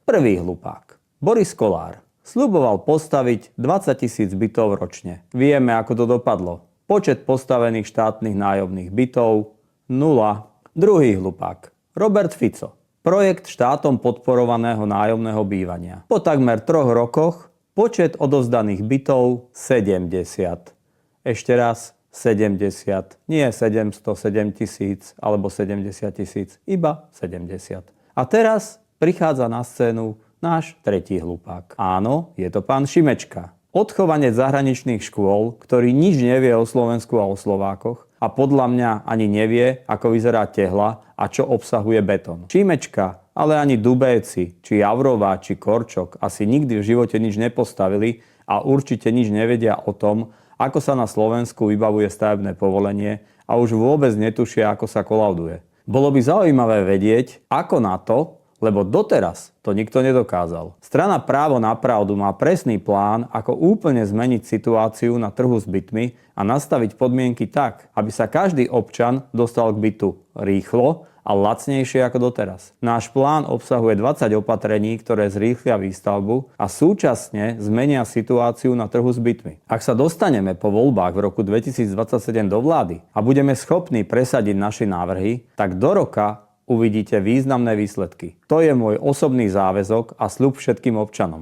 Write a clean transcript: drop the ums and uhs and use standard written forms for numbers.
Prvý hlupák. Boris Kollár sľuboval postaviť 20 000 bytov ročne. Vieme, ako to dopadlo. Počet postavených štátnych nájomných bytov 0. Druhý hlupák. Robert Fico. Projekt štátom podporovaného nájomného bývania. Po takmer 3 rokoch počet odovzdaných bytov 70. Ešte raz 70. Nie 707 000 alebo 70 000, iba 70. A teraz prichádza na scénu náš tretí hlupák. Áno, je to pán Šimečka. Odchovanec zahraničných škôl, ktorý nič nevie o Slovensku a o Slovákoch a podľa mňa ani nevie, ako vyzerá tehla a čo obsahuje betón. Šimečka, ale ani Dubéci, či Javrová, či Korčok asi nikdy v živote nič nepostavili a určite nič nevedia o tom, ako sa na Slovensku vybavuje stavebné povolenie a už vôbec netušia, ako sa kolauduje. Bolo by zaujímavé vedieť, ako na to, lebo doteraz to nikto nedokázal. Strana Právo na pravdu má presný plán, ako úplne zmeniť situáciu na trhu s bytmi a nastaviť podmienky tak, aby sa každý občan dostal k bytu rýchlo a lacnejšie ako doteraz. Náš plán obsahuje 20 opatrení, ktoré zrýchlia výstavbu a súčasne zmenia situáciu na trhu s bytmi. Ak sa dostaneme po voľbách v roku 2027 do vlády a budeme schopní presadiť naše návrhy, tak do roka uvidíte významné výsledky. To je môj osobný záväzok a sľub všetkým občanom.